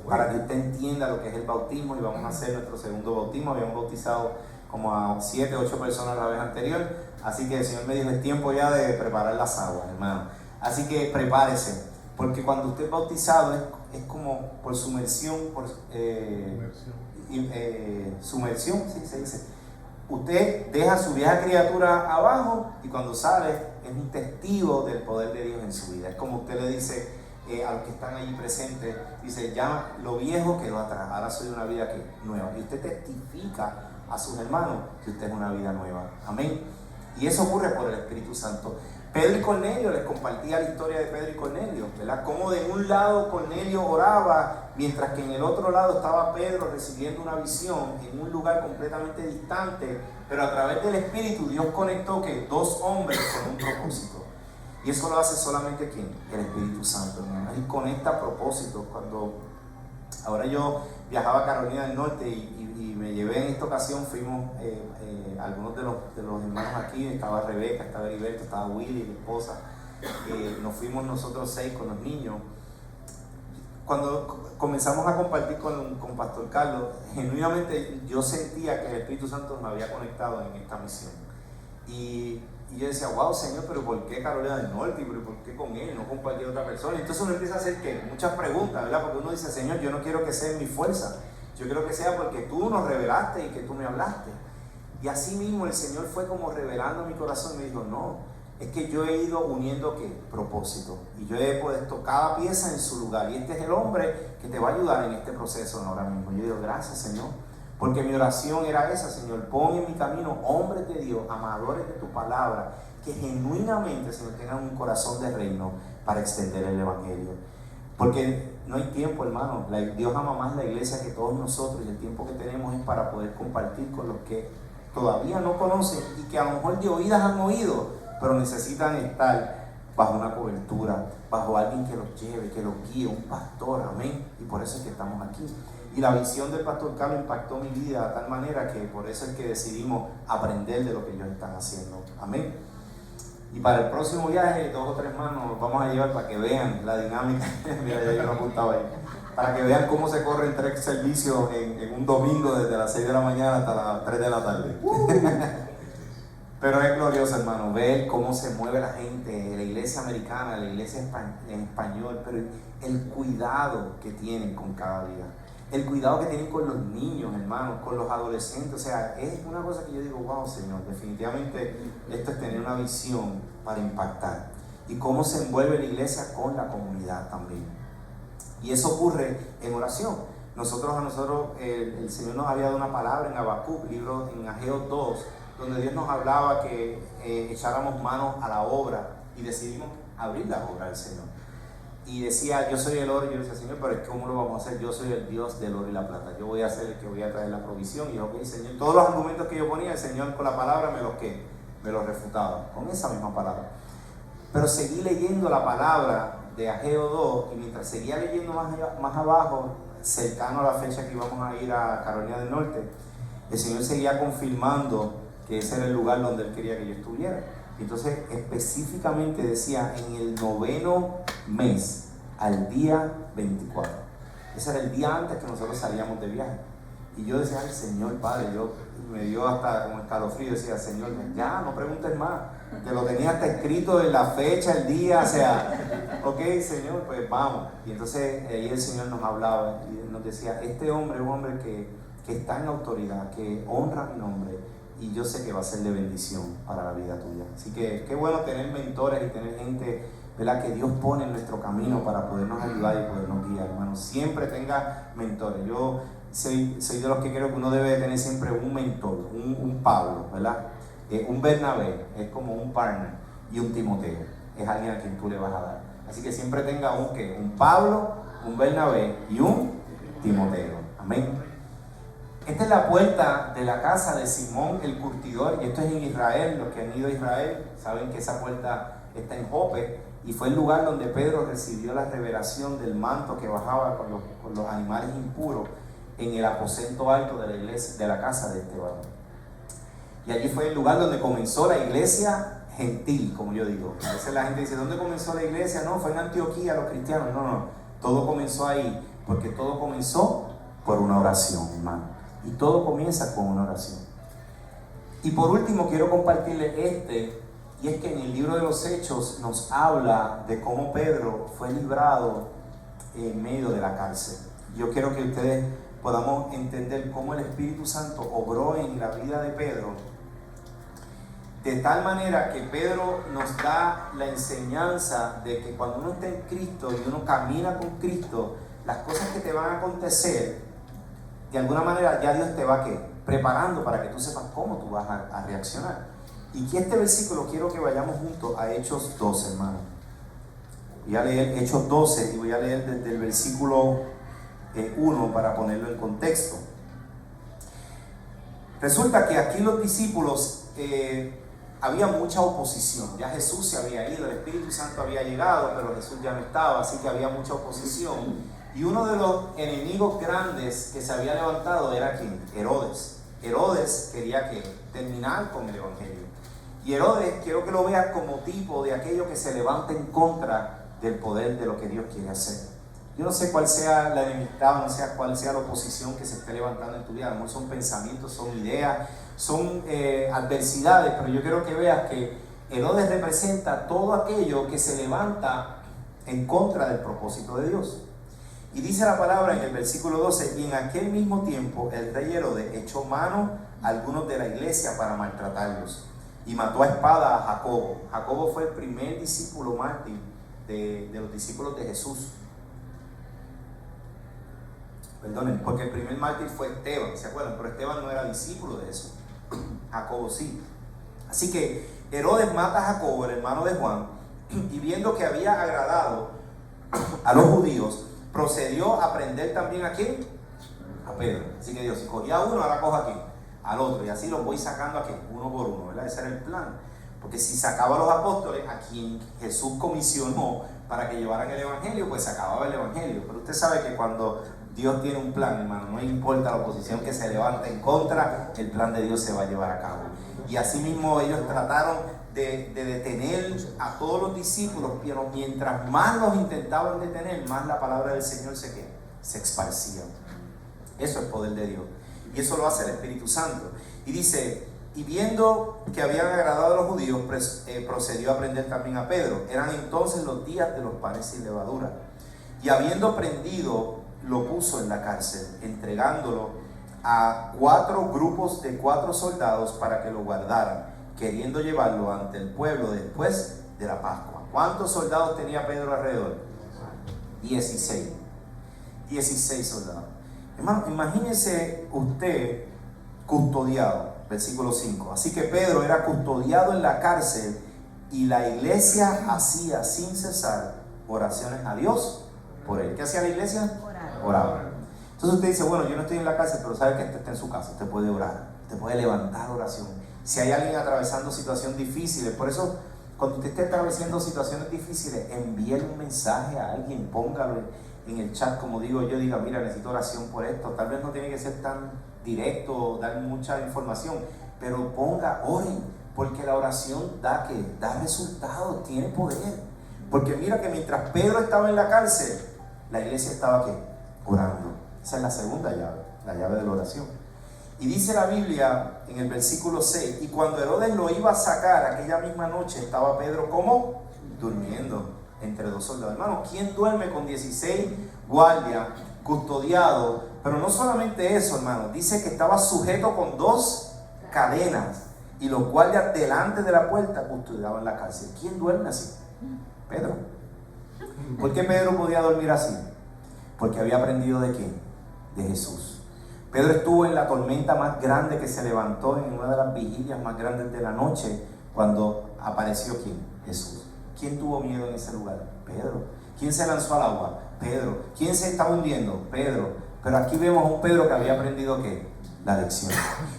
para que usted entienda lo que es el bautismo, y vamos a hacer nuestro segundo bautismo. Habíamos bautizado como a 7, 8 personas la vez anterior, así que el Señor me dijo, es tiempo ya de preparar las aguas, hermano. Así que prepárese, porque cuando usted es bautizado es como por sumersión, sumersión, sí se dice. Usted deja su vieja criatura abajo y cuando sale es un testigo del poder de Dios en su vida. Es como usted le dice a los que están allí presentes, dice, ya lo viejo quedó atrás, ahora soy una vida nueva. Y usted testifica a sus hermanos que usted es una vida nueva. Amén. Y eso ocurre por el Espíritu Santo. Pedro y Cornelio, les compartía la historia de Pedro y Cornelio, ¿verdad? Cómo de un lado Cornelio oraba, mientras que en el otro lado estaba Pedro recibiendo una visión en un lugar completamente distante, pero a través del Espíritu Dios conectó que dos hombres con un propósito. Y eso lo hace solamente ¿quién? El Espíritu Santo, hermano. Él conecta propósitos. Cuando ahora yo viajaba a Carolina del Norte y me llevé en esta ocasión, fuimos algunos de los hermanos aquí, estaba Rebeca, estaba Heriberto, estaba Willy, mi esposa, nos fuimos nosotros 6 con los niños. Cuando comenzamos a compartir con Pastor Carlos, genuinamente yo sentía que el Espíritu Santo me había conectado en esta misión. Y yo decía, wow, Señor, pero ¿por qué Carolina del Norte? ¿Y por qué con él, no con cualquier otra persona? Entonces uno empieza a hacer ¿qué? Muchas preguntas, ¿verdad? Porque uno dice, Señor, yo no quiero que sea en mi fuerza, yo quiero que sea porque tú nos revelaste y que tú me hablaste. Y así mismo el Señor fue como revelando mi corazón y me dijo, no, es que yo he ido uniendo ¿qué? Propósito. Y yo he puesto cada pieza en su lugar. Y este es el hombre que te va a ayudar en este proceso ahora mismo. Yo digo, gracias, Señor. Porque mi oración era esa, Señor, pon en mi camino hombres de Dios, amadores de tu palabra, que genuinamente, Señor, tengan un corazón de reino para extender el Evangelio. Porque no hay tiempo, hermano. Dios ama más la iglesia que todos nosotros, y el tiempo que tenemos es para poder compartir con los que todavía no conocen y que a lo mejor de oídas han oído, pero necesitan estar bajo una cobertura, bajo alguien que los lleve, que los guíe, un pastor, amén. Y por eso es que estamos aquí. Y la visión del pastor Carlos impactó mi vida de tal manera que por eso es que decidimos aprender de lo que ellos están haciendo, amén. Y para el próximo viaje, 2 o 3 manos nos vamos a llevar para que vean la dinámica. Mira, ya yo lo apuntaba ahí. Para que vean cómo se corren 3 servicios en un domingo desde las 6 de la mañana hasta las 3 de la tarde. Pero es glorioso, hermano, ver cómo se mueve la gente, la iglesia americana, la iglesia en español, pero el cuidado que tienen con cada día. El cuidado que tienen con los niños, hermanos, con los adolescentes. O sea, es una cosa que yo digo, wow, Señor, definitivamente esto es tener una visión para impactar. Y cómo se envuelve la iglesia con la comunidad también. Y eso ocurre en oración. El Señor nos había dado una palabra en Habacuc, libro en Ageo 2, donde Dios nos hablaba que echáramos manos a la obra, y decidimos abrir la obra del Señor. Y decía, yo soy el oro, y yo decía, Señor, pero ¿cómo lo vamos a hacer? Yo soy el Dios del oro y la plata, yo voy a ser el que voy a traer la provisión. Y yo, ok, Señor, todos los argumentos que yo ponía, el Señor con la palabra me los refutaba, con esa misma palabra. Pero seguí leyendo la palabra de Ageo 2, y mientras seguía leyendo más abajo, cercano a la fecha que íbamos a ir a Carolina del Norte, el Señor seguía confirmando que ese era el lugar donde Él quería que yo estuviera. Entonces específicamente decía, en el 9º mes, al día 24. Ese era el día antes que nosotros salíamos de viaje. Y yo decía, ay, Señor Padre, me dio hasta como escalofrío. Decía, Señor, ya, no preguntes más. Te lo tenía hasta escrito en la fecha, el día, o sea, ok, Señor, pues vamos. Y entonces ahí el Señor nos hablaba y nos decía, este hombre es un hombre que está en autoridad, que honra mi nombre, y yo sé que va a ser de bendición para la vida tuya. Así que qué bueno tener mentores y tener gente, ¿verdad?, que Dios pone en nuestro camino para podernos ayudar y podernos guiar, hermano. Siempre tenga mentores. Yo soy de los que creo que uno debe tener siempre un mentor, un Pablo, ¿verdad? Un Bernabé es como un partner, y un Timoteo es alguien a quien tú le vas a dar. Así que siempre tenga un Pablo, un Bernabé y un Timoteo. Amén. Esta es la puerta de la casa de Simón el curtidor, y esto es en Israel. Los que han ido a Israel saben que esa puerta está en Jope, y fue el lugar donde Pedro recibió la revelación del manto que bajaba con los animales impuros en el aposento alto de la iglesia, de la casa de este varón. Y allí fue el lugar donde comenzó la iglesia gentil, como yo digo. A veces la gente dice, ¿dónde comenzó la iglesia? No, fue en Antioquía, los cristianos. No, todo comenzó ahí, porque todo comenzó por una oración, hermano. Y todo comienza con una oración. Y por último quiero compartirles y es que en el libro de los Hechos nos habla de cómo Pedro fue librado en medio de la cárcel. Yo quiero que ustedes podamos entender cómo el Espíritu Santo obró en la vida de Pedro, de tal manera que Pedro nos da la enseñanza de que cuando uno está en Cristo y uno camina con Cristo, las cosas que te van a acontecer, de alguna manera ya Dios te va preparando para que tú sepas cómo tú vas a reaccionar. Y que este versículo quiero que vayamos juntos a Hechos 12, hermano. Voy a leer Hechos 12 y voy a leer desde el versículo 1 para ponerlo en contexto. Resulta que aquí los discípulos había mucha oposición. Ya Jesús se había ido, el Espíritu Santo había llegado, pero Jesús ya no estaba, así que había mucha oposición. Y uno de los enemigos grandes que se había levantado era ¿quién? Herodes. Herodes quería terminar con el Evangelio. Y Herodes, quiero que lo veas como tipo de aquello que se levanta en contra del poder de lo que Dios quiere hacer. Yo no sé cuál sea la enemistad, no sé cuál sea la oposición que se esté levantando en tu vida. A lo mejor son pensamientos, son ideas, son adversidades, pero yo quiero que veas que Herodes representa todo aquello que se levanta en contra del propósito de Dios. Y dice la palabra en el versículo 12, y en aquel mismo tiempo el rey Herodes echó mano a algunos de la iglesia para maltratarlos, y mató a espada a Jacobo. Jacobo fue el primer discípulo mártir de los discípulos de Jesús. Perdonen, porque el primer mártir fue Esteban, ¿se acuerdan? Pero Esteban no era discípulo de Jesús, Jacobo sí. Así que Herodes mata a Jacobo, el hermano de Juan, y viendo que había agradado a los judíos, procedió a prender también ¿a quién? A Pedro. Así que Dios, si cogía a uno, ahora coja a quién, al otro, y así los voy sacando a quién, uno por uno, ¿verdad? Ese era el plan. Porque si sacaba a los apóstoles, a quien Jesús comisionó para que llevaran el evangelio, pues se acababa el evangelio. Pero usted sabe que cuando Dios tiene un plan, hermano, no importa la oposición que se levante en contra, el plan de Dios se va a llevar a cabo. Y así mismo ellos trataron de detener a todos los discípulos, pero mientras más los intentaban detener, más la palabra del Señor se esparcía. Eso es poder de Dios. Y eso lo hace el Espíritu Santo. Y dice, y viendo que habían agradado a los judíos, procedió a prender también a Pedro. Eran entonces los días de los panes sin levadura. Y habiendo prendido, lo puso en la cárcel, entregándolo a 4 grupos de 4 soldados para que lo guardaran, queriendo llevarlo ante el pueblo después de la Pascua. ¿Cuántos soldados tenía Pedro alrededor? 16 soldados. Hermano, imagínese usted custodiado, versículo 5. Así que Pedro era custodiado en la cárcel y la iglesia hacía sin cesar oraciones a Dios por él. ¿Qué hacía la iglesia? Oraba. Entonces usted dice, bueno, yo no estoy en la cárcel, pero sabe que usted está en su casa, usted puede orar, usted puede levantar oración. Si hay alguien atravesando situaciones difíciles, por eso cuando usted esté atravesando situaciones difíciles, envíele un mensaje a alguien, póngalo en el chat, como digo yo, diga, mira, necesito oración por esto. Tal vez no tiene que ser tan directo, dar mucha información, pero oren, porque la oración da resultados, tiene poder. Porque mira que mientras Pedro estaba en la cárcel, la iglesia estaba orando. Esa es la segunda llave, la llave de la oración. Y dice la Biblia en el versículo 6, y cuando Herodes lo iba a sacar aquella misma noche, estaba Pedro como durmiendo entre 2 soldados. Hermano, ¿quién duerme con 16 guardias custodiados? Pero no solamente eso, hermano, dice que estaba sujeto con 2 cadenas y los guardias delante de la puerta custodiaban la cárcel. ¿Quién duerme así? Pedro. ¿Por qué Pedro podía dormir así? Porque había aprendido ¿de quién? De Jesús. Pedro estuvo en la tormenta más grande que se levantó en una de las vigilias más grandes de la noche, cuando apareció ¿quién? Jesús. ¿Quién tuvo miedo en ese lugar? Pedro. ¿Quién se lanzó al agua? Pedro. ¿Quién se estaba hundiendo? Pedro. Pero aquí vemos a un Pedro que había aprendido ¿qué? La lección.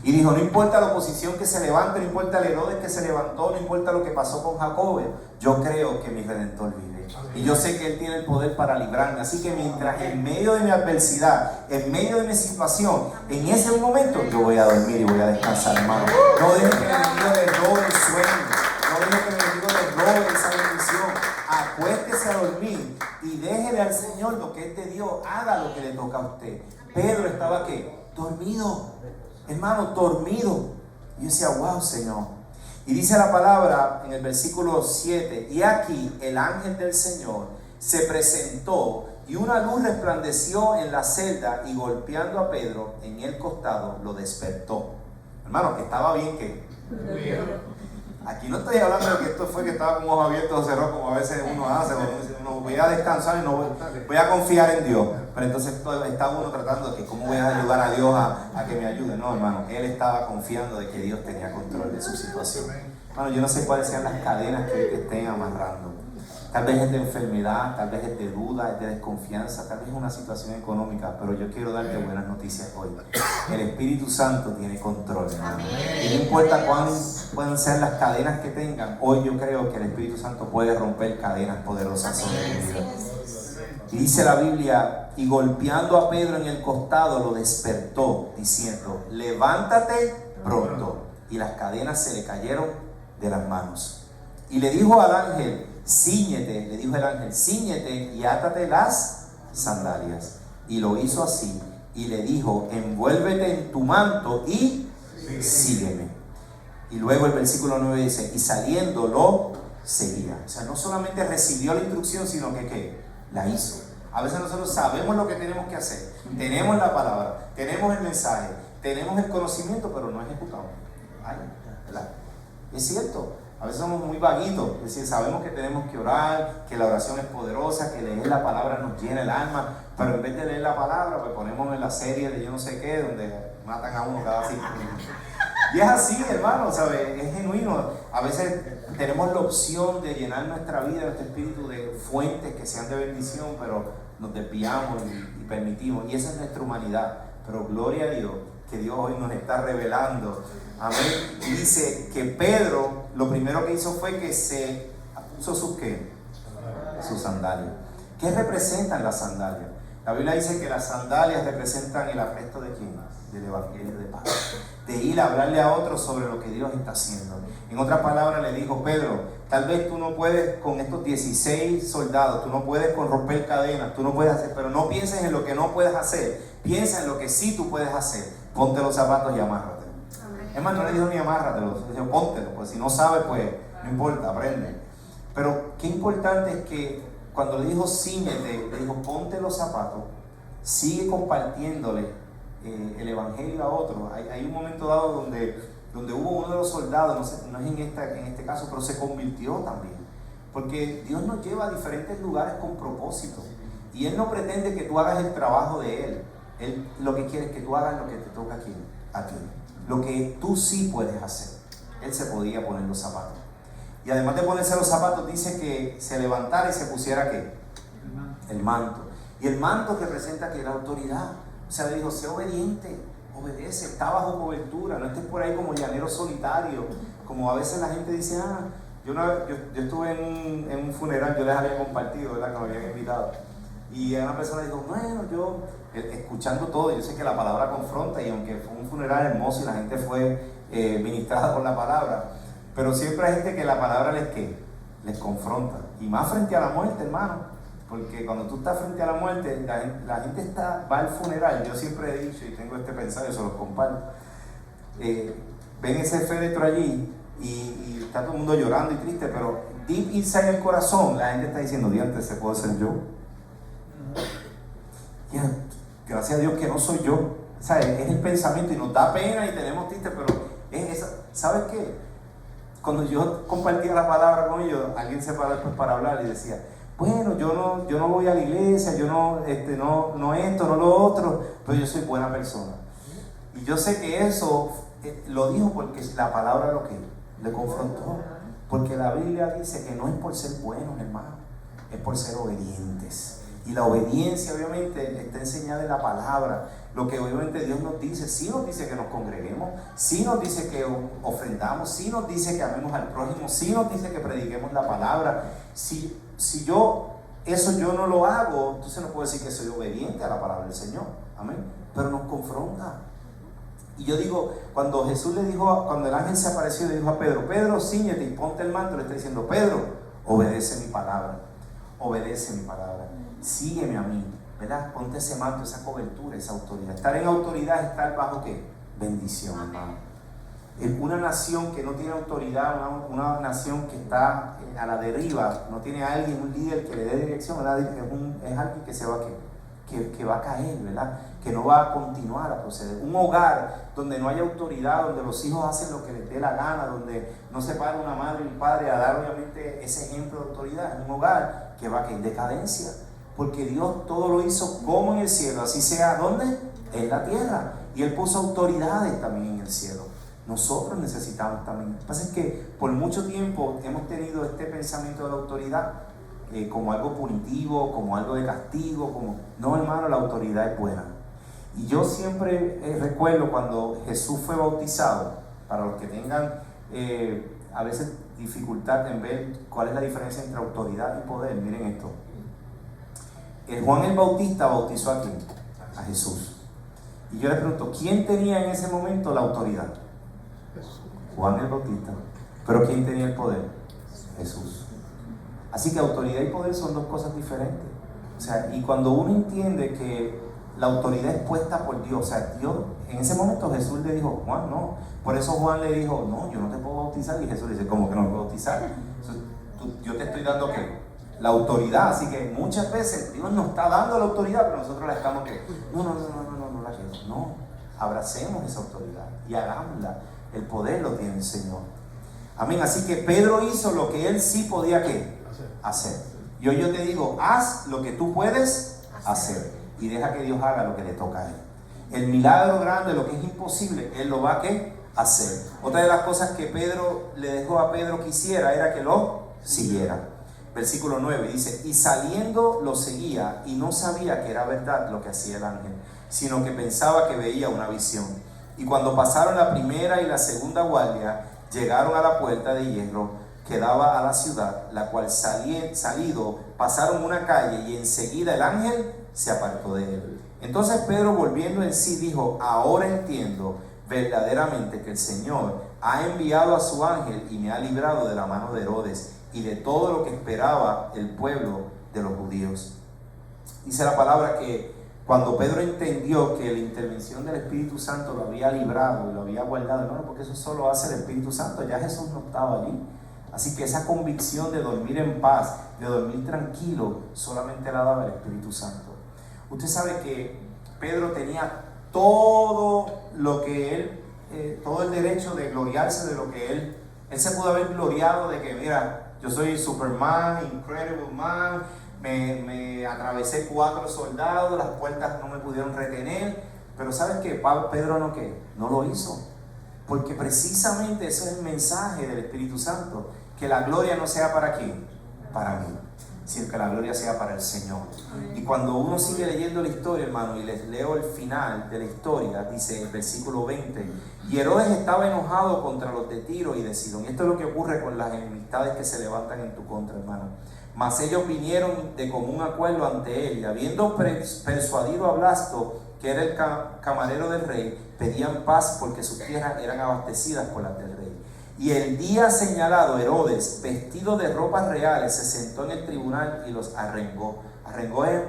Y dijo, no importa la oposición que se levante, no importa el Herodes que se levantó, no importa lo que pasó con Jacob, yo creo que mi Redentor vive. Y yo sé que Él tiene el poder para librarme. Así que mientras en medio de mi adversidad, en medio de mi situación, en ese momento yo voy a dormir y voy a descansar, hermano. No deje que el enemigo le robe el sueño. No deje que el enemigo le robe esa bendición. Acuéstese a dormir y déjele al Señor lo que Él te dio. Haga lo que le toca a usted. Pedro estaba ¿qué? Dormido. Hermano, dormido. Y yo decía, wow, Señor. Y dice la palabra en el versículo 7, y aquí el ángel del Señor se presentó y una luz resplandeció en la celda y golpeando a Pedro en el costado lo despertó. Hermano, estaba bien que... Aquí no estoy hablando de que esto fue que estaba con ojos abiertos o cerrados como a veces uno hace, uno voy a descansar y no voy a confiar en Dios. Pero entonces está uno tratando de que cómo voy a ayudar a Dios a que me ayude. No, hermano, él estaba confiando de que Dios tenía control de su situación. Hermano, yo no sé cuáles sean las cadenas que hoy te estén amarrando. Tal vez es de enfermedad, tal vez es de duda, es de desconfianza, tal vez es una situación económica, pero yo quiero darte buenas noticias hoy. El Espíritu Santo tiene control, hermano. Y no importa cuáles puedan ser las cadenas que tengan, hoy yo creo que el Espíritu Santo puede romper cadenas poderosas sobre tu vida. Y dice la Biblia, y golpeando a Pedro en el costado lo despertó, diciendo, levántate pronto. Y las cadenas se le cayeron de las manos. Y le dijo al ángel, cíñete, le dijo el ángel, cíñete y átate las sandalias. Y lo hizo así. Y le dijo, envuélvete en tu manto y sígueme. Y luego el versículo 9 dice, y saliendo lo seguía. O sea, no solamente recibió la instrucción, sino que ¿qué? La hizo. A veces nosotros sabemos lo que tenemos que hacer. Tenemos la palabra, tenemos el mensaje, tenemos el conocimiento, pero no ejecutamos. Ay, ¿verdad? Es cierto. A veces somos muy vaguitos, es decir, sabemos que tenemos que orar, que la oración es poderosa, que leer la palabra nos llena el alma, pero en vez de leer la palabra, pues ponemos en la serie de yo no sé qué, donde matan a uno cada 5 minutos. Y es así, hermano, ¿sabes? Es genuino. A veces tenemos la opción de llenar nuestra vida, nuestro espíritu de fuentes que sean de bendición, pero nos desviamos y permitimos, y esa es nuestra humanidad. Pero gloria a Dios, que Dios hoy nos está revelando. Amén. Y dice que Pedro lo primero que hizo fue que se puso sus ¿qué? Sus sandalias. ¿Qué representan las sandalias? La Biblia dice que las sandalias representan el apresto de ¿quién? Del Evangelio de paz. De ir a hablarle a otros sobre lo que Dios está haciendo. En otras palabras le dijo, Pedro, tal vez tú no puedes con estos 16 soldados, tú no puedes con romper cadenas, tú no puedes hacer, pero no pienses en lo que no puedes hacer, piensa en lo que sí tú puedes hacer. Ponte los zapatos y amárrate. Es más, no le dijo ni amárratelo, le dijo póntelo, pues si no sabes, pues no importa, aprende. Pero qué importante es que cuando le dijo cíñete, le dijo ponte los zapatos, sigue compartiéndole el evangelio a otros. Hay un momento dado donde hubo uno de los soldados, no es en este caso, pero se convirtió también. Porque Dios nos lleva a diferentes lugares con propósito. Y Él no pretende que tú hagas el trabajo de Él. Él lo que quiere es que tú hagas lo que te toca a ti. Lo que tú sí puedes hacer. Él se podía poner los zapatos. Y además de ponerse los zapatos, dice que se levantara y se pusiera ¿qué? El manto. Y el manto representa que la autoridad. O sea, le dijo, sé obediente, obedece, está bajo cobertura, no estés por ahí como llanero solitario, como a veces la gente dice, yo estuve en un funeral, yo les había compartido, ¿verdad? Que me habían invitado. Y una persona dijo, bueno, yo, escuchando todo, yo sé que la palabra confronta, y aunque fue un funeral hermoso y la gente fue ministrada por la palabra, pero siempre hay gente que la palabra les confronta, y más frente a la muerte, hermano. Porque cuando tú estás frente a la muerte, la gente va al funeral. Yo siempre he dicho, y tengo este pensamiento, se los comparto. Ven ese féretro allí y está todo el mundo llorando y triste, pero deep inside el corazón, la gente está diciendo, diantre, ¿se puede ser yo? Gracias a Dios que no soy yo. ¿Sabes? Es el pensamiento y nos da pena y tenemos triste, pero es esa. ¿Sabes qué? Cuando yo compartía la palabra con ellos, alguien se paró después para hablar y decía, bueno, yo no voy a la iglesia, yo no esto, no lo otro, pero yo soy buena persona. Y yo sé que eso lo dijo porque la palabra lo que le confrontó. Porque la Biblia dice que no es por ser buenos, hermano, es por ser obedientes. Y la obediencia obviamente está enseñada en la palabra. Lo que obviamente Dios nos dice, sí nos dice que nos congreguemos, sí nos dice que ofrendamos, sí nos dice que amemos al prójimo, sí nos dice que prediquemos la palabra. Si eso yo no lo hago, entonces no puedo decir que soy obediente a la palabra del Señor. Amén. Pero nos confronta. Y yo digo, cuando Jesús le dijo, cuando el ángel se apareció y le dijo a Pedro, Pedro, cíñete y ponte el manto, le está diciendo, Pedro, obedece mi palabra, sígueme a mí, ¿verdad? Ponte ese manto, esa cobertura, esa autoridad. Estar en autoridad es estar bajo ¿qué? Bendición, hermano. Una nación que no tiene autoridad, una nación que está a la deriva, no tiene a alguien, un líder que le dé dirección, ¿verdad? Es alguien que se va que va a caer, ¿verdad? Que no va a continuar a proceder. Un hogar donde no hay autoridad, donde los hijos hacen lo que les dé la gana, donde no se para una madre y un padre a dar obviamente ese ejemplo de autoridad, es un hogar que va a caer en decadencia, porque Dios todo lo hizo como en el cielo, así sea, ¿dónde? En la tierra. Y Él puso autoridades también en el cielo. Nosotros necesitamos también. Lo que pasa es que por mucho tiempo hemos tenido este pensamiento de la autoridad como algo punitivo, como algo de castigo, no, hermano, la autoridad es buena. Y yo siempre recuerdo cuando Jesús fue bautizado, para los que tengan a veces dificultad en ver cuál es la diferencia entre autoridad y poder, miren esto. Juan el Bautista bautizó a ¿quién? A Jesús. Y yo le pregunto, ¿quién tenía en ese momento la autoridad? Juan el Bautista. ¿Pero quién tenía el poder? Jesús. Así que autoridad y poder son dos cosas diferentes. O sea, y cuando uno entiende que la autoridad es puesta por Dios, o sea, Dios, en ese momento Jesús le dijo, Juan, no. Por eso Juan le dijo, no, yo no te puedo bautizar. Y Jesús le dice, ¿cómo que no me puedo bautizar? Yo te estoy dando ¿qué? La autoridad. Así que muchas veces Dios nos está dando la autoridad, pero nosotros la estamos ¿qué? No la quiero. No, abracemos esa autoridad y hagámosla. El poder lo tiene el Señor. Amén. Así que Pedro hizo lo que él sí podía ¿qué? Hacer. Y hoy yo te digo, haz lo que tú puedes hacer y deja que Dios haga lo que le toca a él. El milagro grande, lo que es imposible, él lo va a ¿qué? Hacer. Otra de las cosas que Pedro le dejó a Pedro que hiciera era que lo siguiera. Versículo 9 dice, y saliendo lo seguía y no sabía que era verdad lo que hacía el ángel, sino que pensaba que veía una visión. Y cuando pasaron la primera y la segunda guardia, llegaron a la puerta de hierro que daba a la ciudad, la cual salido pasaron una calle y enseguida el ángel se apartó de él. Entonces Pedro, volviendo en sí, dijo, ahora entiendo verdaderamente que el Señor ha enviado a su ángel y me ha librado de la mano de Herodes y de todo lo que esperaba el pueblo de los judíos. Dice la palabra que cuando Pedro entendió que la intervención del Espíritu Santo lo había librado y lo había guardado, no, porque eso solo hace el Espíritu Santo, ya Jesús no estaba allí. Así que esa convicción de dormir en paz, de dormir tranquilo, solamente la daba el Espíritu Santo. Usted sabe que Pedro tenía todo lo que él, todo el derecho de gloriarse de lo que él se pudo haber gloriado de que, mira, yo soy Superman, Incredible Man, me atravesé 4 soldados, las puertas no me pudieron retener, pero ¿sabes qué? Pedro no lo hizo. Porque precisamente ese es el mensaje del Espíritu Santo, que la gloria no sea para quién, para mí, sino que la gloria sea para el Señor. Y cuando uno sigue leyendo la historia, hermano, y les leo el final de la historia, dice el versículo 20, y Herodes estaba enojado contra los de Tiro y de Sidón. Y esto es lo que ocurre con las enemistades que se levantan en tu contra, hermano. Mas ellos vinieron de común acuerdo ante él, y habiendo persuadido a Blasto, que era el camarero del rey, pedían paz porque sus tierras eran abastecidas por las del rey. Y el día señalado, Herodes, vestido de ropas reales, se sentó en el tribunal y los arrengó.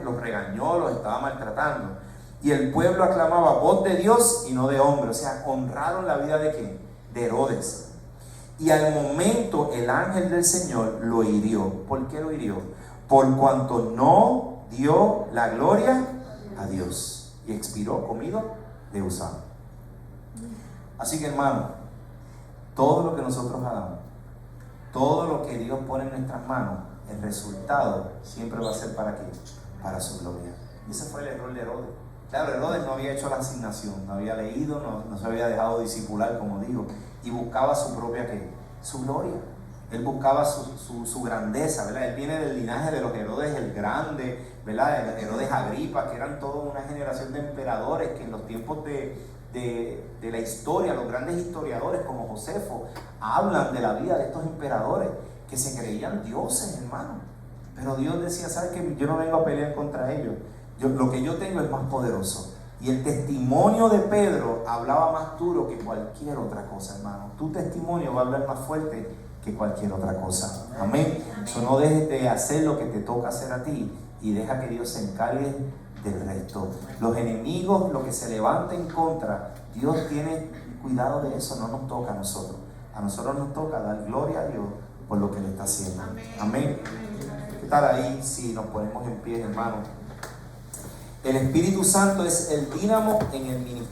Los regañó, los estaba maltratando. Y el pueblo aclamaba voz de Dios y no de hombre. O sea, honraron la vida ¿de quién? De Herodes. Y al momento el ángel del Señor lo hirió. ¿Por qué lo hirió? Por cuanto no dio la gloria a Dios. Y expiró comido de gusano. Así que, hermano, todo lo que nosotros hagamos, todo lo que Dios pone en nuestras manos, el resultado siempre va a ser ¿para qué? Para su gloria. Y ese fue el error de Herodes. Claro, Herodes no había hecho la asignación, no había leído, no se había dejado discipular, como digo, y buscaba su propia, ¿qué? Su gloria. Él buscaba su grandeza, ¿verdad? Él viene del linaje de los Herodes el Grande, ¿verdad? De Herodes Agripa, que eran toda una generación de emperadores que en los tiempos de la historia, los grandes historiadores como Josefo, hablan de la vida de estos emperadores que se creían dioses, hermano. Pero Dios decía, ¿sabes qué? Yo no vengo a pelear contra ellos. Lo que yo tengo es más poderoso. Y el testimonio de Pedro hablaba más duro que cualquier otra cosa, hermano. Tu testimonio va a hablar más fuerte que cualquier otra cosa. Amén. So, no dejes de hacer lo que te toca hacer a ti y deja que Dios se encargue del resto. Los enemigos, lo que se levanta en contra, Dios tiene cuidado de eso, no nos toca a nosotros. A nosotros nos toca dar gloria a Dios por lo que le está haciendo. Amén. ¿Qué tal ahí si nos ponemos en pie, hermano? El Espíritu Santo es el dínamo en el ministerio.